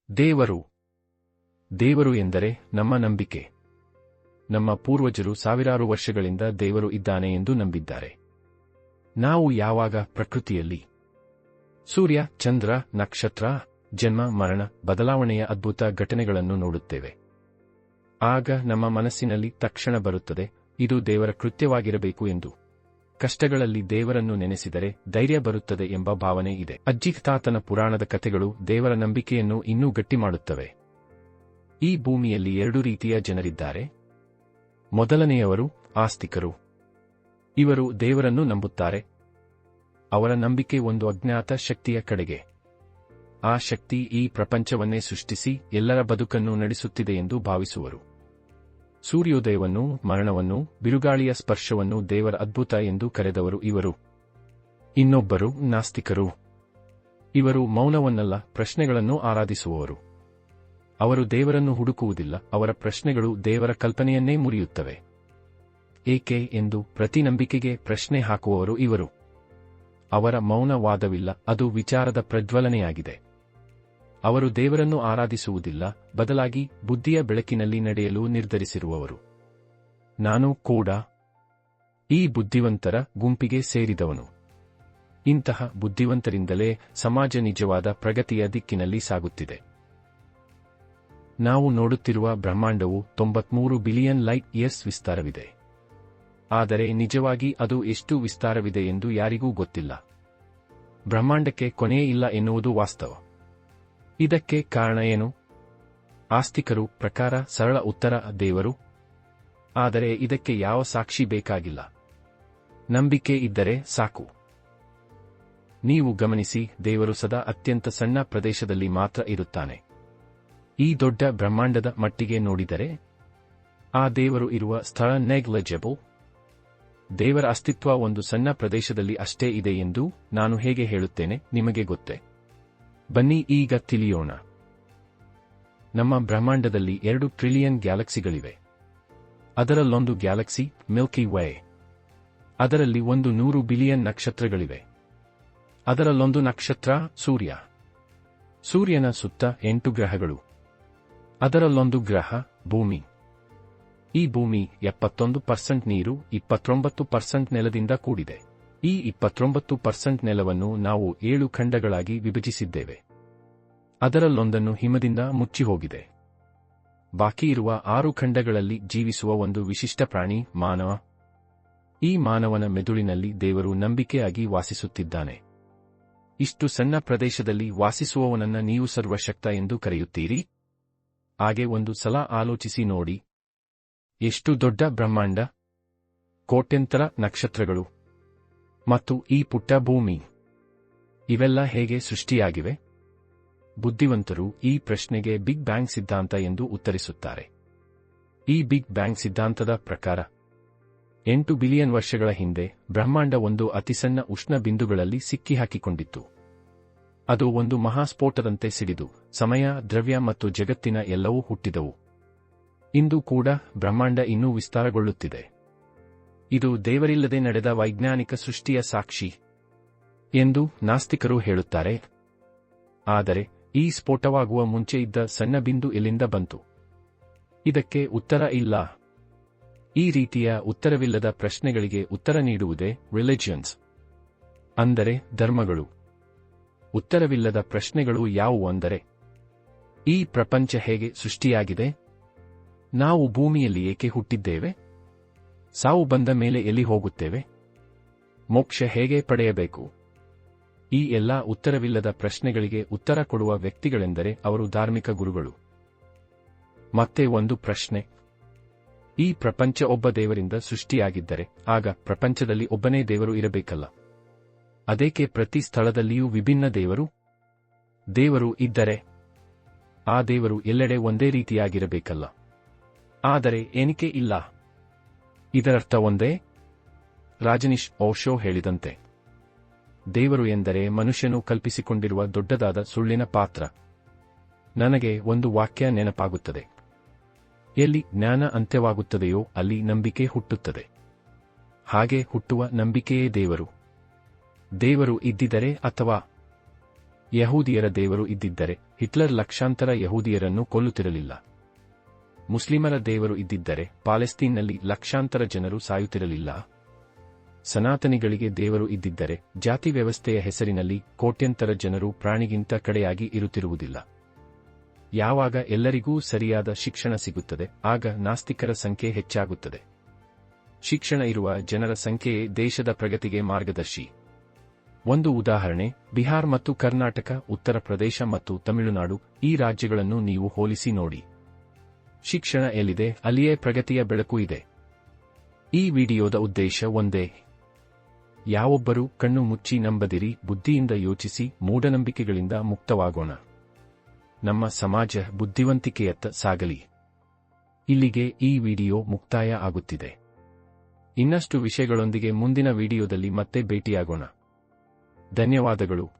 ದೇವರು ಎಂದರೆ ನಮ್ಮ ನಂಬಿಕೆ. ನಮ್ಮ ಪೂರ್ವಜರು ಸಾವಿರಾರು ವರ್ಷಗಳಿಂದ ದೇವರು ಇದ್ದಾನೆ ಎಂದು ನಂಬಿದ್ದಾರೆ. ನಾವು ಯಾವಾಗ ಪ್ರಕೃತಿಯಲ್ಲಿ ಸೂರ್ಯ, ಚಂದ್ರ, ನಕ್ಷತ್ರ, ಜನ್ಮ, ಮರಣ, ಬದಲಾವಣೆಯ ಅದ್ಭುತ ಘಟನೆಗಳನ್ನು ನೋಡುತ್ತೇವೆ, ಆಗ ನಮ್ಮ ಮನಸ್ಸಿನಲ್ಲಿ ತಕ್ಷಣ ಬರುತ್ತದೆ, ಇದು ದೇವರ ಕೃತ್ಯವಾಗಿರಬೇಕು ಎಂದು. ಕಷ್ಟಗಳಲ್ಲಿ ದೇವರನ್ನು ನೆನೆಸಿದರೆ ಧೈರ್ಯ ಬರುತ್ತದೆ ಎಂಬ ಭಾವನೆ ಇದೆ. ಅಜ್ಜಿ ತಾತನ ಪುರಾಣದ ಕಥೆಗಳು ದೇವರ ನಂಬಿಕೆಯನ್ನು ಇನ್ನೂ ಗಟ್ಟಿ ಮಾಡುತ್ತವೆ. ಈ ಭೂಮಿಯಲ್ಲಿ 2 ರೀತಿಯ ಜನರಿದ್ದಾರೆ. ಮೊದಲನೆಯವರು ಆಸ್ತಿಕರು. ಇವರು ದೇವರನ್ನು ನಂಬುತ್ತಾರೆ. ಅವರ ನಂಬಿಕೆ ಒಂದು ಅಜ್ಞಾತ ಶಕ್ತಿಯ ಕಡೆಗೆ. ಆ ಶಕ್ತಿ ಈ ಪ್ರಪಂಚವನ್ನೇ ಸೃಷ್ಟಿಸಿ ಎಲ್ಲರ ಬದುಕನ್ನು ನಡೆಸುತ್ತಿದೆ ಎಂದು ಭಾವಿಸುವರು. ಸೂರ್ಯೋದಯವನ್ನು, ಮರಣವನ್ನು, ಬಿರುಗಾಳಿಯ ಸ್ಪರ್ಶವನ್ನು ದೇವರ ಅದ್ಭುತ ಎಂದು ಕರೆದವರು ಇವರು. ಇನ್ನೊಬ್ಬರು ನಾಸ್ತಿಕರು. ಇವರು ಮೌನವನ್ನಲ್ಲ, ಪ್ರಶ್ನೆಗಳನ್ನು ಆರಾಧಿಸುವವರು. ಅವರು ದೇವರನ್ನು ಹುಡುಕುವುದಿಲ್ಲ, ಅವರ ಪ್ರಶ್ನೆಗಳು ದೇವರ ಕಲ್ಪನೆಯನ್ನೇ ಮುರಿಯುತ್ತವೆ. ಏಕೆ ಎಂದು ಪ್ರತಿ ನಂಬಿಕೆಗೆ ಪ್ರಶ್ನೆ ಹಾಕುವವರು ಇವರು. ಅವರ ಮೌನ ವಾದವಿಲ್ಲ, ಅದು ವಿಚಾರದ ಪ್ರಜ್ವಲನೆಯಾಗಿದೆ. ಅವರು ದೇವರನ್ನು ಆರಾಧಿಸುವುದಿಲ್ಲ, ಬದಲಾಗಿ ಬುದ್ಧಿಯ ಬೆಳಕಿನಲ್ಲಿ ನಡೆಯಲು ನಿರ್ಧರಿಸಿರುವವರು. ನಾನು ಕೂಡ ಈ ಬುದ್ಧಿವಂತರ ಗುಂಪಿಗೆ ಸೇರಿದವನು. ಇಂತಹ ಬುದ್ಧಿವಂತರಿಂದಲೇ ಸಮಾಜ ನಿಜವಾದ ಪ್ರಗತಿಯ ದಿಕ್ಕಿನಲ್ಲಿ ಸಾಗುತ್ತಿದೆ. ನಾವು ನೋಡುತ್ತಿರುವ ಬ್ರಹ್ಮಾಂಡವು 93 ಬಿಲಿಯನ್ ಲೈಟ್ ಇಯರ್ಸ್ ವಿಸ್ತಾರವಿದೆ. ಆದರೆ ನಿಜವಾಗಿ ಅದು ಎಷ್ಟು ವಿಸ್ತಾರವಿದೆ ಎಂದು ಯಾರಿಗೂ ಗೊತ್ತಿಲ್ಲ. ಬ್ರಹ್ಮಾಂಡಕ್ಕೆ ಕೊನೆಯೇ ಇಲ್ಲ ಎನ್ನುವುದು ವಾಸ್ತವ. ಇದಕ್ಕೆ ಕಾರಣ ಏನು? ಆಸ್ತಿಕರು ಪ್ರಕಾರ ಸರಳ ಉತ್ತರ ದೇವರು. ಆದರೆ ಇದಕ್ಕೆ ಯಾವ ಸಾಕ್ಷಿ ಬೇಕಾಗಿಲ್ಲ, ನಂಬಿಕೆ ಇದ್ದರೆ ಸಾಕು. ನೀವು ಗಮನಿಸಿ, ದೇವರು ಸದಾ ಅತ್ಯಂತ ಸಣ್ಣ ಪ್ರದೇಶದಲ್ಲಿ ಮಾತ್ರ ಇರುತ್ತಾನೆ. ಈ ದೊಡ್ಡ ಬ್ರಹ್ಮಾಂಡದ ಮಟ್ಟಿಗೆ ನೋಡಿದರೆ ಆ ದೇವರು ಇರುವ ಸ್ಥಳ ನೆಗ್ಲಿಜಿಬಲ್. ದೇವರ ಅಸ್ತಿತ್ವ ಒಂದು ಸಣ್ಣ ಪ್ರದೇಶದಲ್ಲಿ ಅಷ್ಟೇ ಇದೆ ಎಂದು ನಾನು ಹೇಗೆ ಹೇಳುತ್ತೇನೆ, ನಿಮಗೆ ಗೊತ್ತೇ? ಬನ್ನಿ ಈಗ ತಿಳಿಯೋಣ. ನಮ್ಮ ಬ್ರಹ್ಮಾಂಡದಲ್ಲಿ 2 ಟ್ರಿಲಿಯನ್ ಗ್ಯಾಲಕ್ಸಿಗಳಿವೆ. ಅದರಲ್ಲೊಂದು ಗ್ಯಾಲಕ್ಸಿ ಮಿಲ್ಕಿ ವೇ. ಅದರಲ್ಲಿ 100 ಬಿಲಿಯನ್ ನಕ್ಷತ್ರಗಳಿವೆ. ಅದರಲ್ಲೊಂದು ನಕ್ಷತ್ರ ಸೂರ್ಯ. ಸೂರ್ಯನ ಸುತ್ತ 8 ಗ್ರಹಗಳು. ಅದರಲ್ಲೊಂದು ಗ್ರಹ ಭೂಮಿ. ಈ ಭೂಮಿ 71% ನೀರು, 29% ನೆಲದಿಂದ ಕೂಡಿದೆ. ಈ 29% ನೆಲವನ್ನು ನಾವು 7 ಖಂಡಗಳಾಗಿ ವಿಭಜಿಸಿದ್ದೇವೆ. ಅದರಲ್ಲೊಂದನ್ನು ಹಿಮದಿಂದ ಮುಚ್ಚಿಹೋಗಿದೆ. ಬಾಕಿ ಇರುವ 6 ಖಂಡಗಳಲ್ಲಿ ಜೀವಿಸುವ ಒಂದು ವಿಶಿಷ್ಟ ಪ್ರಾಣಿ ಮಾನವ. ಈ ಮಾನವನ ಮೆದುಳಿನಲ್ಲಿ ದೇವರು ನಂಬಿಕೆಯಾಗಿ ವಾಸಿಸುತ್ತಿದ್ದಾನೆ. ಇಷ್ಟು ಸಣ್ಣ ಪ್ರದೇಶದಲ್ಲಿ ವಾಸಿಸುವವನನ್ನ ನೀವು ಸರ್ವಶಕ್ತ ಎಂದು ಕರೆಯುತ್ತೀರಿ? ಹಾಗೆ ಒಂದು ಸಲ ಆಲೋಚಿಸಿ ನೋಡಿ, ಎಷ್ಟು ದೊಡ್ಡ ಬ್ರಹ್ಮಾಂಡ, ಕೋಟ್ಯಂತರ ನಕ್ಷತ್ರಗಳು ಮತ್ತು ಈ ಪುಟ್ಟ ಭೂಮಿ. ಇವೆಲ್ಲ ಹೇಗೆ ಸೃಷ್ಟಿಯಾಗಿವೆ? ಬುದ್ಧಿವಂತರು ಈ ಪ್ರಶ್ನೆಗೆ ಬಿಗ್ ಬ್ಯಾಂಗ್ ಸಿದ್ಧಾಂತ ಎಂದು ಉತ್ತರಿಸುತ್ತಾರೆ. ಈ ಬಿಗ್ ಬ್ಯಾಂಗ್ ಸಿದ್ಧಾಂತದ ಪ್ರಕಾರ 8 ಬಿಲಿಯನ್ ವರ್ಷಗಳ ಹಿಂದೆ ಬ್ರಹ್ಮಾಂಡ ಒಂದು ಅತಿಸಣ್ಣ ಉಷ್ಣ ಬಿಂದುಗಳಲ್ಲಿ ಸಿಕ್ಕಿಹಾಕಿಕೊಂಡಿತ್ತು. ಅದು ಒಂದು ಮಹಾಸ್ಫೋಟದಂತೆ ಸಿಡಿದು ಸಮಯ, ದ್ರವ್ಯ ಮತ್ತು ಜಗತ್ತಿನ ಎಲ್ಲವೂ ಹುಟ್ಟಿದವು. ಇಂದು ಕೂಡ ಬ್ರಹ್ಮಾಂಡ ಇನ್ನೂ ವಿಸ್ತಾರಗೊಳ್ಳುತ್ತಿದೆ. ಇದು ದೇವರಿಲ್ಲದೆ ನಡೆದ ವೈಜ್ಞಾನಿಕ ಸೃಷ್ಟಿಯ ಸಾಕ್ಷಿ ಎಂದು ನಾಸ್ತಿಕರು ಹೇಳುತ್ತಾರೆ. ಆದರೆ ಈ ಸ್ಫೋಟವಾಗುವ ಮುಂಚೆ ಇದ್ದ ಸಣ್ಣ ಬಿಂದು ಎಲ್ಲಿಂದ ಬಂತು? ಇದಕ್ಕೆ ಉತ್ತರ ಇಲ್ಲ. ಈ ರೀತಿಯ ಉತ್ತರವಿಲ್ಲದ ಪ್ರಶ್ನೆಗಳಿಗೆ ಉತ್ತರ ನೀಡುವುದೇ ರಿಲಿಜಿಯನ್ಸ್, ಅಂದರೆ ಧರ್ಮಗಳು. ಉತ್ತರವಿಲ್ಲದ ಪ್ರಶ್ನೆಗಳು ಯಾವುವು ಅಂದರೆ, ಈ ಪ್ರಪಂಚ ಹೇಗೆ ಸೃಷ್ಟಿಯಾಗಿದೆ? ನಾವು ಭೂಮಿಯಲ್ಲಿ ಏಕೆ ಹುಟ್ಟಿದ್ದೇವೆ? ಸಾವು ಬಂದ ಮೇಲೆ ಎಲ್ಲಿ ಹೋಗುತ್ತೇವೆ? ಮೋಕ್ಷ ಹೇಗೆ ಪಡೆಯಬೇಕು? ಈ ಎಲ್ಲ ಉತ್ತರವಿಲ್ಲದ ಪ್ರಶ್ನೆಗಳಿಗೆ ಉತ್ತರ ಕೊಡುವ ವ್ಯಕ್ತಿಗಳೆಂದರೆ ಅವರು ಧಾರ್ಮಿಕ ಗುರುಗಳು. ಮತ್ತೆ ಒಂದು ಪ್ರಶ್ನೆ, ಈ ಪ್ರಪಂಚ ಒಬ್ಬ ದೇವರಿಂದ ಸೃಷ್ಟಿಯಾಗಿದ್ದರೆ ಆಗ ಪ್ರಪಂಚದಲ್ಲಿ ಒಬ್ಬನೇ ದೇವರು ಇರಬೇಕಲ್ಲ? ಅದೇಕೆ ಪ್ರತಿ ಸ್ಥಳದಲ್ಲಿಯೂ ವಿಭಿನ್ನ ದೇವರು? ದೇವರು ಇದ್ದರೆ ಆ ದೇವರು ಎಲ್ಲೆಡೆ ಒಂದೇ ರೀತಿಯಾಗಿರಬೇಕಲ್ಲ? ಆದರೆ ಏನಿಕೆ ಇಲ್ಲ? ಇದರರ್ಥ ಒಂದೇ? ರಾಜನೀಶ್ ಓಶೋ ಹೇಳಿದಂತೆ, ದೇವರು ಎಂದರೆ ಮನುಷ್ಯನು ಕಲ್ಪಿಸಿಕೊಂಡಿರುವ ದೊಡ್ಡದಾದ ಸುಳ್ಳಿನ ಪಾತ್ರ. ನನಗೆ ಒಂದು ವಾಕ್ಯ ನೆನಪಾಗುತ್ತದೆ, ಎಲ್ಲಿ ಜ್ಞಾನ ಅಂತ್ಯವಾಗುತ್ತದೆಯೋ ಅಲ್ಲಿ ನಂಬಿಕೆ ಹುಟ್ಟುತ್ತದೆ. ಹಾಗೆ ಹುಟ್ಟುವ ನಂಬಿಕೆಯೇ ದೇವರು. ದೇವರು ಇದ್ದಿದ್ದರೆ ಅಥವಾ ಯಹೂದಿಯರ ದೇವರು ಇದ್ದಿದ್ದರೆ ಹಿಟ್ಲರ್ ಲಕ್ಷಾಂತರ ಯಹೂದಿಯರನ್ನು ಕೊಲ್ಲುತ್ತಿರಲಿಲ್ಲ. ಮುಸ್ಲಿಮರ ದೇವರು ಇದ್ದಿದ್ದರೆ ಪಾಲೆಸ್ತೀನ್ನಲ್ಲಿ ಲಕ್ಷಾಂತರ ಜನರು ಸಾಯುತ್ತಿರಲಿಲ್ಲ. ಸನಾತನಿಗಳಿಗೆ ದೇವರು ಇದ್ದಿದ್ದರೆ ಜಾತಿ ವ್ಯವಸ್ಥೆಯ ಹೆಸರಿನಲ್ಲಿ ಕೋಟ್ಯಂತರ ಜನರು ಪ್ರಾಣಿಗಿಂತ ಕಡೆಯಾಗಿ ಇರುತ್ತಿರುವುದಿಲ್ಲ. ಯಾವಾಗ ಎಲ್ಲರಿಗೂ ಸರಿಯಾದ ಶಿಕ್ಷಣ ಸಿಗುತ್ತದೆ, ಆಗ ನಾಸ್ತಿಕರ ಸಂಖ್ಯೆ ಹೆಚ್ಚಾಗುತ್ತದೆ. ಶಿಕ್ಷಣ ಇರುವ ಜನರ ಸಂಖ್ಯೆಯೇ ದೇಶದ ಪ್ರಗತಿಗೆ ಮಾರ್ಗದರ್ಶಿ. ಒಂದು ಉದಾಹರಣೆ, ಬಿಹಾರ್ ಮತ್ತು ಕರ್ನಾಟಕ, ಉತ್ತರ ಪ್ರದೇಶ ಮತ್ತು ತಮಿಳುನಾಡು, ಈ ರಾಜ್ಯಗಳನ್ನು ನೀವು ಹೋಲಿಸಿ ನೋಡಿ. ಶಿಕ್ಷಣ ಎಲ್ಲಿದೆ, ಅಲ್ಲಿಯೇ ಪ್ರಗತಿಯ ಬೆಳಕು ಇದೆ. ಈ ವಿಡಿಯೋದ ಉದ್ದೇಶ ಒಂದೇ. ಯಾವೊಬ್ಬರೂ ಕಣ್ಣು ಮುಚ್ಚಿ ನಂಬದಿರಿ, ಬುದ್ಧಿಯಿಂದ ಯೋಚಿಸಿ, ಮೂಢನಂಬಿಕೆಗಳಿಂದ ಮುಕ್ತವಾಗೋಣ. ನಮ್ಮ ಸಮಾಜ ಬುದ್ಧಿವಂತಿಕೆಯತ್ತ ಸಾಗಲಿ. ಇಲ್ಲಿಗೆ ಈ ವಿಡಿಯೋ ಮುಕ್ತಾಯ ಆಗುತ್ತಿದೆ. ಇನ್ನಷ್ಟು ವಿಷಯಗಳೊಂದಿಗೆ ಮುಂದಿನ ವಿಡಿಯೋದಲ್ಲಿ ಮತ್ತೆ ಭೇಟಿಯಾಗೋಣ. ಧನ್ಯವಾದಗಳು.